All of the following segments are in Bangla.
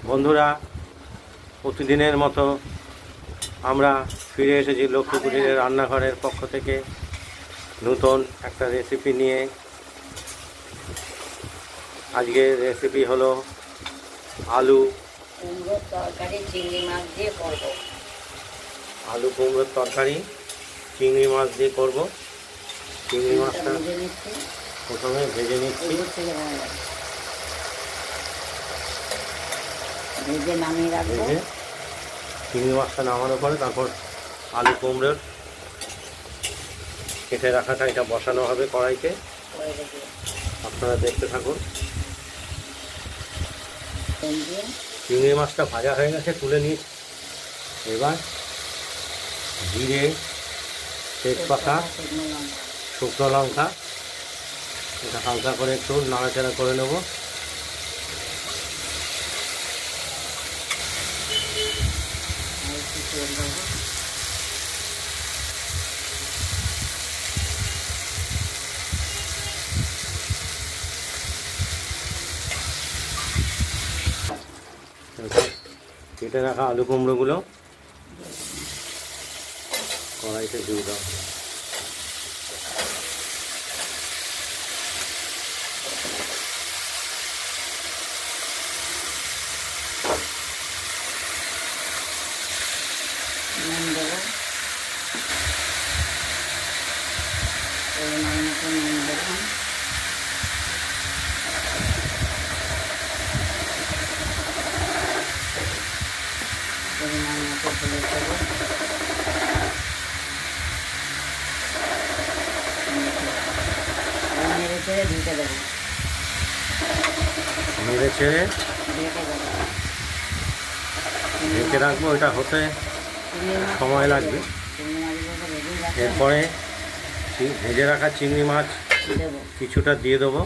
বন্ধুরা, প্রতিদিনের মতো আমরা ফিরে এসেছি লক্ষ্মী কুটিরের রান্নাঘরের পক্ষ থেকে নতুন একটা রেসিপি নিয়ে। আজকের রেসিপি হলো আলু কুমড়োর তরকারি চিংড়ি মাছ দিয়ে করব। আলু কুমড়োর তরকারি চিংড়ি মাছ দিয়ে করব। চিংড়ি মাছটা প্রথমে ভেজে নিচ্ছি। ভেজে নামিয়ে রাখবো। চিংড়ি মাছটা নামানোর পরে তারপর আলু কুমড়োর কেটে রাখাটা এটা বসানো হবে কড়াইতে। আপনারা দেখতে থাকুন। চিংড়ি মাছটা ভাজা হয়ে গেছে, তুলে নিয়ে এবার জিরে, তেজপাতা, শুকনো লঙ্কা এটা হালকা করে একটু নাড়াচাড়া করে নেব। কেটে রাখা আলু কুমড়োগুলো কড়াইতে দিয়ে দাও। নুন দেবো, পরিমাণ মতো নুন দেবো। পরিমাণ মতো হলুদ দেবো। নেড়ে চেড়ে ঢেকে দেবো। নেড়ে চেড়ে ঢেকে রাখবো। এটা হতে সময় লাগবে। এরপরে ভেজে রাখা চিংড়ি মাছ কিছুটা দিয়ে দেবো।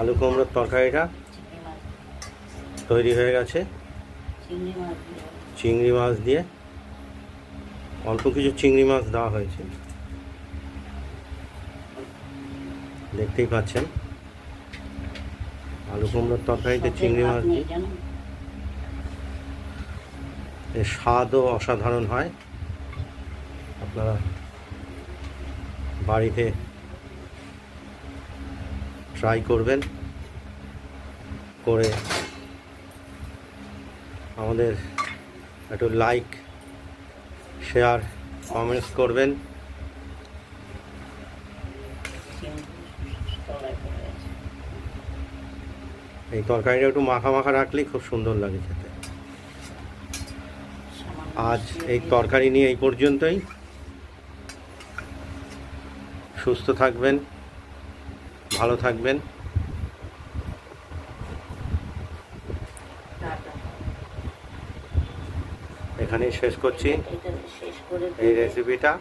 আলু কুমড়োর তরকারিটা তৈরি হয়ে গেছে। চিংড়ি মাছ দিয়ে অল্প কিছু চিংড়ি মাছ দেওয়া হয়েছে, দেখতেই পাচ্ছেন। আলু কুমড়োর তরকারিতে চিংড়ি মাছ দিয়ে এর স্বাদও অসাধারণ হয়। আপনারা বাড়িতে ট্রাই করবেন, করে আমাদের একটু লাইক, শেয়ার, কমেন্টস করবেন। এই তরকারিটা একটু মাখা মাখা রাখলেই খুব সুন্দর লাগে খেতে। আজ এই তরকারি নিয়ে এই পর্যন্তই। সুস্থ থাকবেন, ভালো থাকবেন। এখানেই শেষ করছি এই রেসিপিটা।